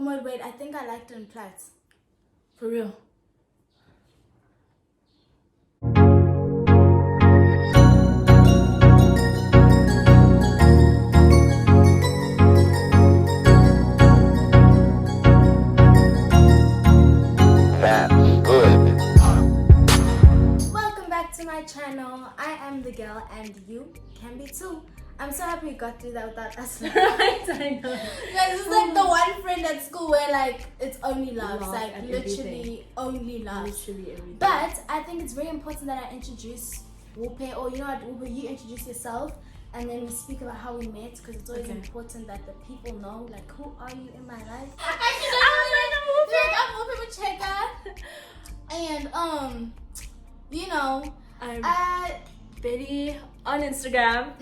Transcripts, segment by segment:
Oh my, wait, I think I liked it in Platts. For real. Welcome back to my channel. I am the girl and you can be too. I'm so happy we got through that without us. Right, I know. Guys, it's like the one friend at school where like it's only love, Love like and literally everything. only love. Literally everything. But I think it's very important that I introduce Bupe, or you know what, Bupe, you introduce yourself and then we speak about how we met, because it's always important that the people know, like, who are you in my life? I'm Bupe Macheka. And you know, I'm Betty on Instagram.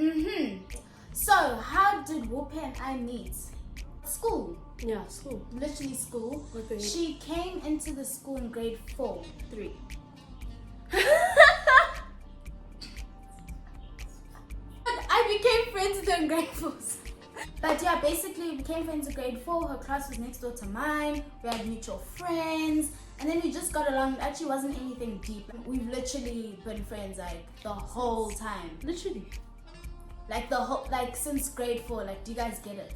So how did Bupe and I meet? School. Yeah, school. Literally school. What grade? She came into the school in grade 3. I became friends with her in grade 4. But yeah, basically we became friends in grade 4. Her class was next door to mine. We had mutual friends. And then we just got along. It actually wasn't anything deep. We've literally been friends like the whole time. Literally. Like since grade 4. Like, do you guys get it?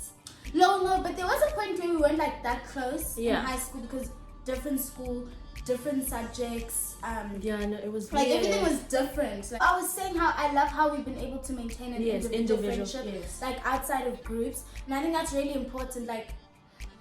No, but there was a point where we weren't like that close in high school, because different school, different subjects. Yeah, no, it was like everything was different. Like, I was saying how I love how we've been able to maintain an individual friendship, like outside of groups, and I think that's really important. Like,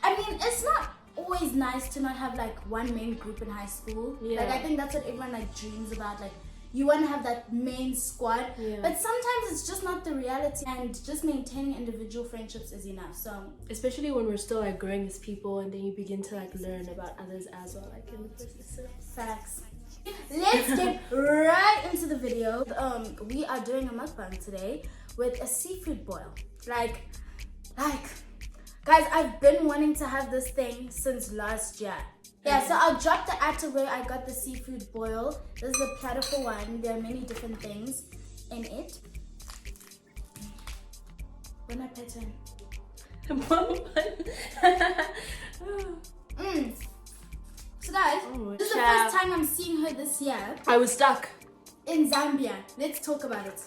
I mean, it's not always nice to not have like one main group in high school. Like, I think that's what everyone like dreams about. Like, you want to have that main squad, but sometimes it's just not the reality, and just maintaining individual friendships is enough. So especially when we're still like growing as people, and then you begin to like learn about others as well, like in the process. Facts. Let's get right into the video. We are doing a mukbang today with a seafood boil. Like guys, I've been wanting to have this thing since last year. Yeah, so I'll drop the at where I got the seafood boil. This is a platter for one. There are many different things in it. When I pattern. So guys, this is the first time I'm seeing her this year. I was stuck in Zambia. Let's talk about it.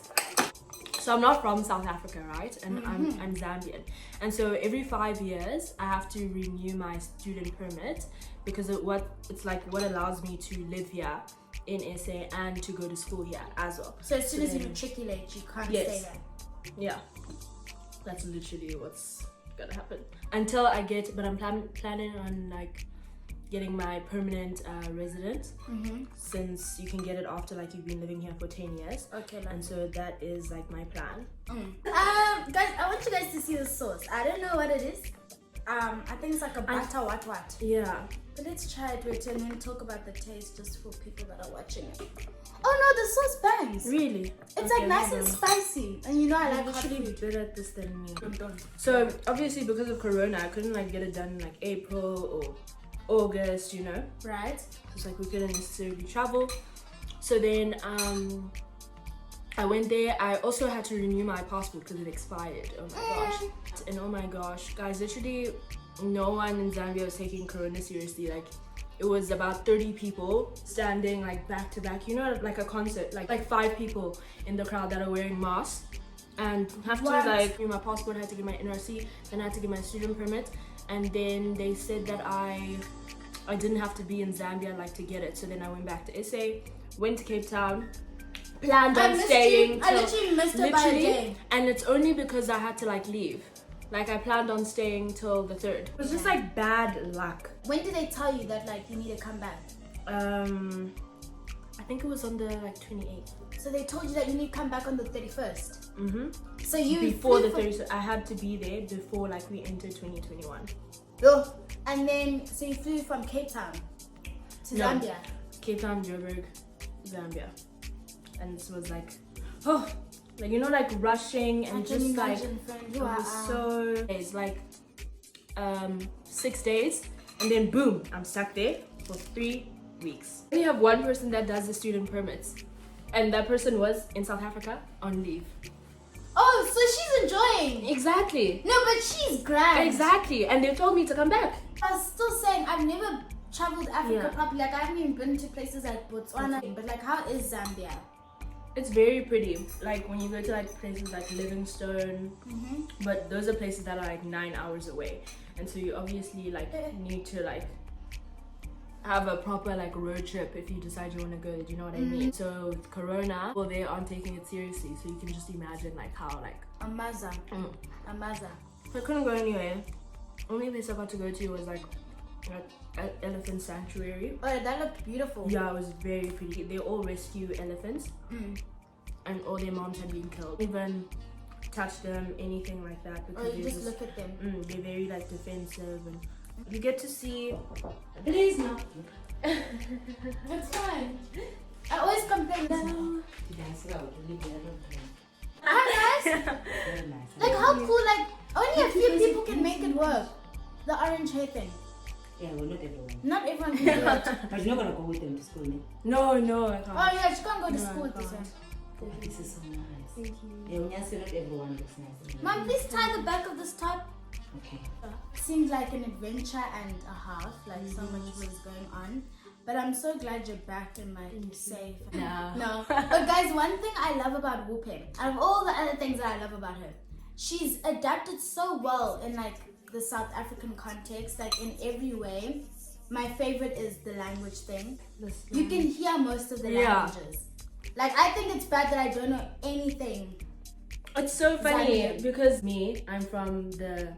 So I'm not from South Africa, right? And I'm Zambian. And so every 5 years, I have to renew my student permit, because it's like what allows me to live here in SA and to go to school here as well. So as soon as you matriculate, you can't stay there. Yeah, that's literally what's gonna happen. Until I get, but I'm planning on like getting my permanent resident, since you can get it after like you've been living here for 10 years. Okay. And so that is like my plan. Guys, I want you guys to see the sauce. I don't know what it is. I think it's like a butter what. Yeah. But let's try it with and then talk about the taste, just for people that are watching it. Oh no, the sauce bangs. Really? It's like nice and spicy. And you know I like hot literally food. better at this than me. So obviously because of Corona, I couldn't like get it done in like April or August, you know. Right. So it's like we couldn't necessarily travel. So then I went there. I also had to renew my passport because it expired. Oh my gosh. And oh my gosh, guys, literally no one in Zambia was taking Corona seriously. Like, it was about 30 people standing like back to back, you know, like a concert, like 5 people in the crowd that are wearing masks, and have to like renew my passport. I had to get my NRC, then I had to get my student permit, and then they said that I didn't have to be in Zambia like to get it. So then I went back to SA, went to Cape Town, planned on staying. I literally missed it by a day. And it's only because I had to like leave. Like, I planned on staying till the 3rd. It was just like bad luck. When did they tell you that like you need to come back? I think it was on the like 28th. So they told you that you need to come back on the 31st. So you before the 31st, I had to be there before like we entered 2021. Oh, and then so you flew from Cape Town to Zambia. Cape Town, Joburg, Zambia, and it was like, oh. Like, you know, like rushing and just like it was so. It's like 6 days, and then boom, I'm stuck there for 3 weeks. We have one person that does the student permits, and that person was in South Africa on leave. Oh, so she's enjoying going. Exactly. No, but she's grand. Exactly. And they told me to come back. I was still saying, I've never traveled Africa properly. Like, I haven't even been to places like Botswana. But like, how is Zambia? It's very pretty. Like when you go to like places like Livingstone, but those are places that are like 9 hours away, and so you obviously like need to like have a proper like road trip if you decide you want to go. Do you know what I mean? So with Corona, well, they aren't taking it seriously, so you can just imagine like how like Amaza. Amaza. I couldn't go anywhere. Only place I got to go to was like elephant sanctuary. Oh, that looked beautiful. Yeah, it was very pretty. They all rescue elephants, and all their moms had been killed. Even touch them, anything like that, because you just look at them. They're very like defensive, and you get to see. Please no. It's fine. I always complain. No. Nice. Very nice. Like how cool. Like only a few people can make it work. The orange hair thing. Yeah, well, not everyone. Not everyone can do it. But you're not gonna go with them to school, ne? No, I can't. Oh yeah, she can't go to No, school I with this can't. one. This is so nice. Thank you. Yeah, when you say not everyone looks nice. Mom, please tie the back of this top. Okay. Seemed like an adventure and a half. Like so much was going on. But I'm so glad you're back and like you're safe. No. But guys, one thing I love about Bupe, out of all the other things that I love about her, she's adapted so well in like the South African context, like in every way. My favorite is the language thing. You can hear most of the languages. Like I think it's bad that I don't know anything. It's so funny Zambian. because I'm from the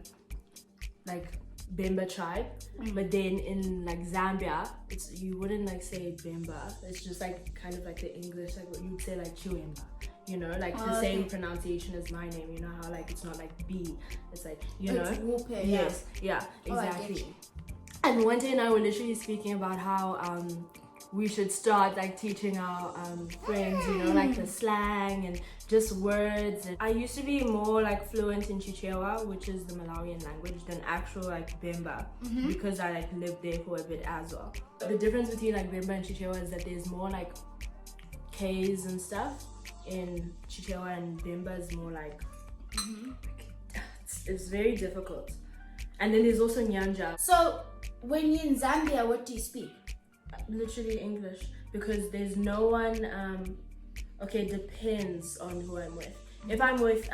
like Bemba tribe, but then in like Zambia, you wouldn't like say Bemba. It's just like kind of like the English, like what you'd say like Chiwemba. You know, like the same pronunciation as my name. You know how like it's not like B, it's like It's Bupe, yes, yeah, Oh, I get exactly. you. And one day and I were literally speaking about how we should start like teaching our friends, you know, like the slang and just words. And I used to be more like fluent in Chichewa, which is the Malawian language, than actual like Bemba, because I like lived there for a bit as well. The difference between like Bemba and Chichewa is that there's more like K's and stuff. In Chichewa, and Bemba is more like it's very difficult. And then there's also Nyanja. So when you're in Zambia, what do you speak? Literally English, because there's no one. Okay, depends on who I'm with. If I'm with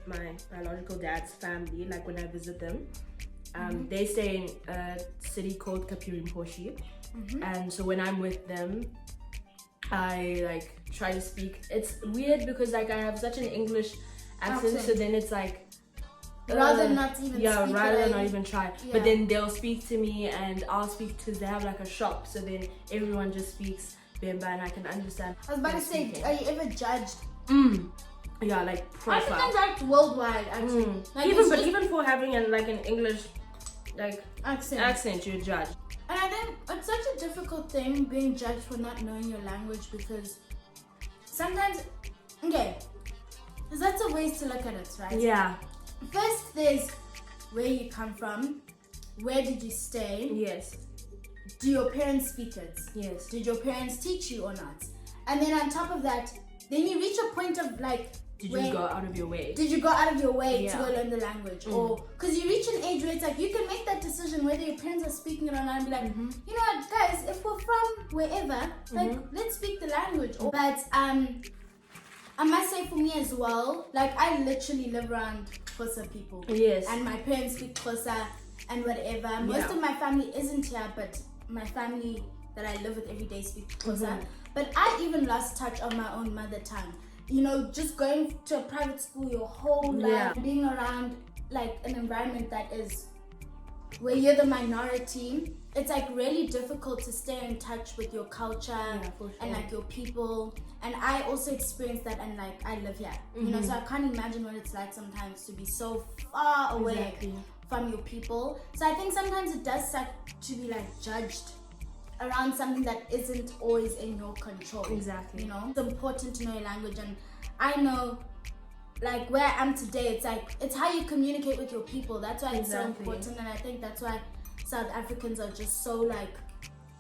my biological dad's family, like when I visit them, they stay in a city called Kapirimposhi, and so when I'm with them, I like try to speak. It's weird because like I have such an English accent. So then it's like rather not even speak rather it, not even try. But then they'll speak to me and I'll speak to. They have like a shop, so then everyone just speaks Bemba and I can understand. I was about to say, are you ever judged? Yeah, like I proper. think that's worldwide actually. Like Even for having an English like accent, you're judged. And I think it's such a difficult thing being judged for not knowing your language, because sometimes, okay, there's lots of ways to look at it, right? Yeah. First, there's where you come from, where did you stay? Yes. Do your parents speak it? Yes. Did your parents teach you or not? And then on top of that, then you reach a point of like, Did you go out of your way? Did you go out of your way to go learn the language? Or because you reach an age where it's like you can make that decision whether your parents are speaking it or not, and be like, you know what, guys, if we're from wherever, like let's speak the language. But I must say for me as well, like I literally live around Xhosa people. Yes. And my parents speak Xhosa and whatever. Most of my family isn't here, but my family that I live with every day speak Xhosa. But I even lost touch of my own mother tongue. You know, just going to a private school your whole life, being around like an environment that is where you're the minority, it's like really difficult to stay in touch with your culture and like your people. And I also experienced that, and like I live here, you know, so I can't imagine what it's like sometimes to be so far away from your people. So I think sometimes it does suck to be like judged around something that isn't always in your control. Exactly. You know, it's important to know your language, and I know like where I am today, it's like it's how you communicate with your people. That's why it's so important, and I think that's why South Africans are just so like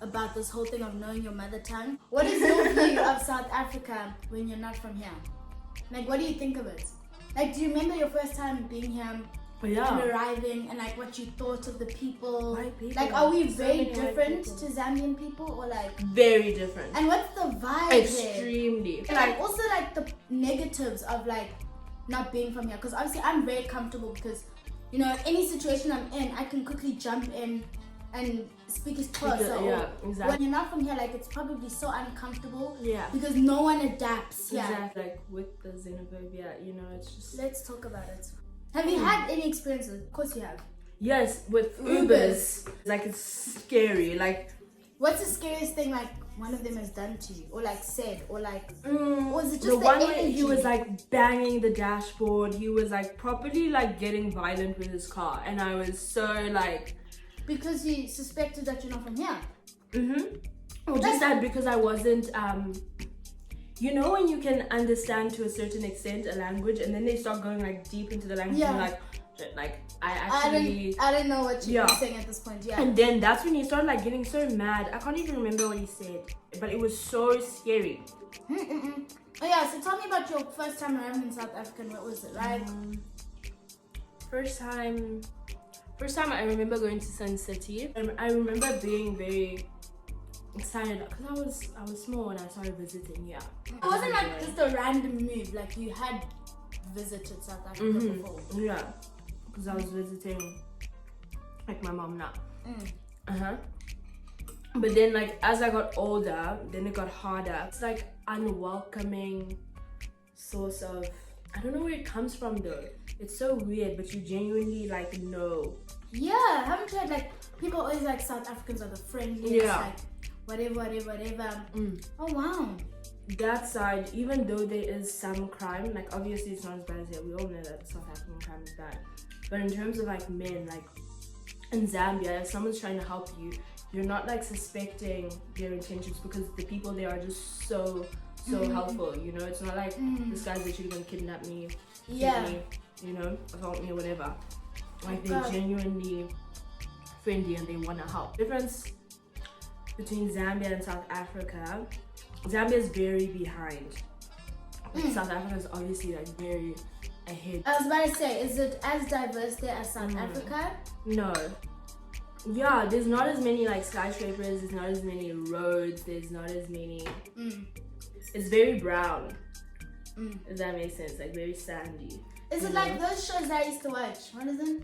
about this whole thing of knowing your mother tongue. What is your view of South Africa when you're not from here? Like, what do you think of it? Like, do you remember your first time being here? Yeah. And arriving, and like what you thought of the people. White people. Like, are we So very many white different people. to Zambian people, or like? Very different. And what's the vibe there? Extremely. And like also like the negatives of like not being from here, because obviously I'm very comfortable because, you know, any situation I'm in, I can quickly jump in and speak as close. Yeah, exactly. When you're not from here, like it's probably so uncomfortable. Yeah. Because no one adapts. Yeah. Exactly. Like with the xenophobia, you know, it's just. Let's talk about it. Have you had any experiences? Of course you have. Yes, with Ubers. Like it's scary. Like. What's the scariest thing like one of them has done to you, or like said, or like, was it just the one where energy? he was like banging the dashboard? He was like properly like getting violent with his car, and I was so like. Because you suspected that you're not from here. Or just that because I wasn't you know when you can understand to a certain extent a language and then they start going like deep into the language and you're like I actually I don't know what you were saying at this point. Yeah. And then that's when you start like getting so mad. I can't even remember what he said, but it was so scary. Oh yeah, so tell me about your first time arriving in South Africa. What was it like? First time I remember going to Sun City. I remember being very excited because I was small when I started visiting. Yeah, it wasn't like just a random move. Like you had visited South Africa before. Yeah, because I was visiting like my mom now. But then like as I got older, then it got harder. It's like unwelcoming source of, I don't know where it comes from though. It's so weird, but you genuinely like know. Yeah, haven't you had like people always like South Africans are the friendliest, like whatever. Oh wow. That side, even though there is some crime, like obviously it's not as bad as here. We all know that South African crime is bad. But in terms of like men, like in Zambia, if someone's trying to help you, you're not like suspecting their intentions because the people there are just so helpful, you know. It's not like this guy's literally gonna kidnap me, kill me, you know, assault me or whatever. Like they're genuinely friendly and they want to help. Difference between Zambia and South Africa, Zambia is very behind. South Africa is obviously like very ahead. I was about to say, is it as diverse there as South Africa? No. Yeah, there's not as many like skyscrapers, there's not as many roads, there's not as many. It's very brown. If that makes sense, like very sandy. Is it like those shows I used to watch? What is it?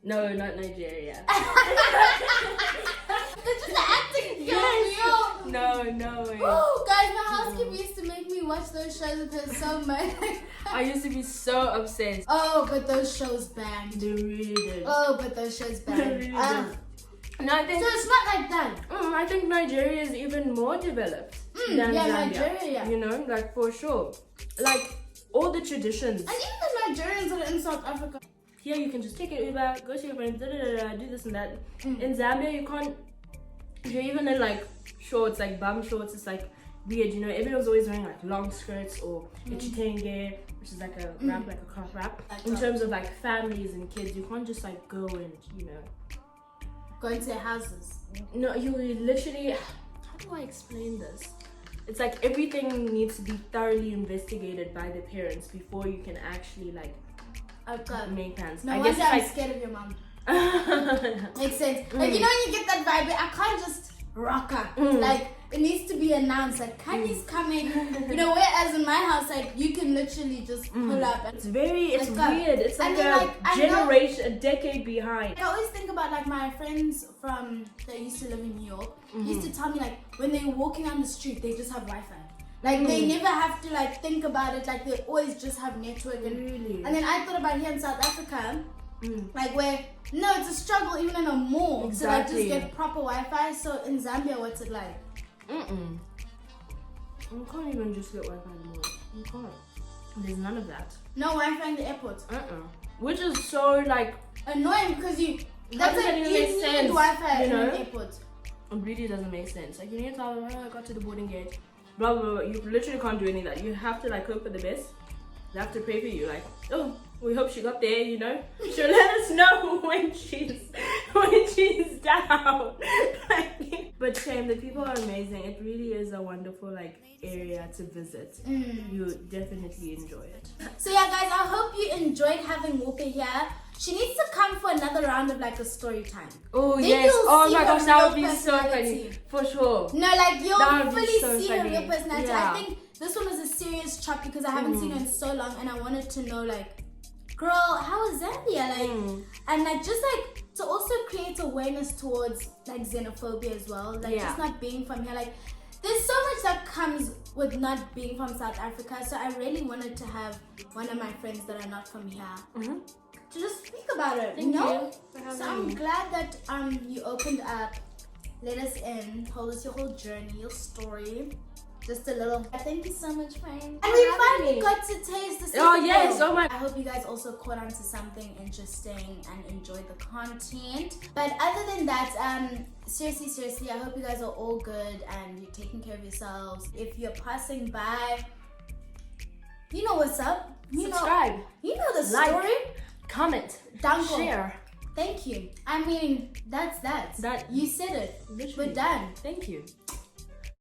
No, not Nigeria. It's just the acting skills, No way. Oh, guys, my housekeeper used to make me watch those shows with her so much. I used to be so obsessed. Oh, but those shows banged. They really did. Oh, but those shows banged. They really did. No, I think so it's not like that. I think Nigeria is even more developed than Zambia. Nigeria. You know, like for sure. Like all the traditions. And even the Nigerians that are in South Africa. Here you can just take an Uber, go to your friends, do this and that. In Zambia you can't. If you're even in like shorts, like bum shorts, it's like weird, you know. Everyone's always wearing like long skirts or ichitenge, which is like a wrap, like a cloth wrap. In terms of like families and kids, you can't just like go and, you know, go into their houses. No, you literally, how do I explain this? It's like everything needs to be thoroughly investigated by the parents before you can actually like make plans. No wonder I'm scared of your mom. Makes sense. Like, you know when you get that vibe, I can't just rock up. Like, it needs to be announced, like, Kanye's coming. You know, whereas in my house, like, you can literally just pull up. And it's weird. It's like a generation, a decade behind. I always think about, like, my friends from that used to live in New York. Used to tell me, like, when they're walking on the street, they just have Wi-Fi. Like, they never have to, like, think about it. Like, they always just have network. And then I thought about here in South Africa, like, where, no, it's a struggle even in a mall. Exactly. To, like, just get proper Wi-Fi. So, in Zambia, what's it like? You can't even just get Wi-Fi anymore. You can't. There's none of that. No Wi-Fi in the airport. Which is so, like, annoying because you... That's like, you need Wi-Fi in the airport. It really doesn't make sense. Like, you need to tell them, I got to the boarding gate. Blah, blah, blah. You literally can't do any of that. You have to, like, hope for the best. They have to pray for you. Like, oh, we hope she got there, you know. She'll let us know when she's down. But but shame, the people are amazing. It really is a wonderful like area to visit. You definitely enjoy it. So yeah, guys, I hope you enjoyed having Bupe here. She needs to come for another round of like a story time. Oh Then yes! you'll Oh see my her gosh, that would real be so funny personality. for sure. No, like you'll That would be fully so see her funny. real personality. Yeah. I think this one was a serious chat because I haven't seen her in so long, and I wanted to know like, girl, how is Zambia? Like, and like just like to also create awareness towards like xenophobia as well. Like just not being from here. Like, there's so much that comes with not being from South Africa. So I really wanted to have one of my friends that are not from here to just speak about it. Thank you know? for having So I'm me. glad that you opened up, let us in, told us your whole journey, your story. Just a little. Thank you so much, friend. And we finally got to taste the Oh yes! Oh my. I hope you guys also caught on to something interesting and enjoyed the content. But other than that, seriously, I hope you guys are all good and you're taking care of yourselves. If you're passing by, you know what's up. Subscribe. You know the Like. story. Comment. Danko. Share. Thank you. I mean, that's that. You said it. Literally. We're done. Thank you.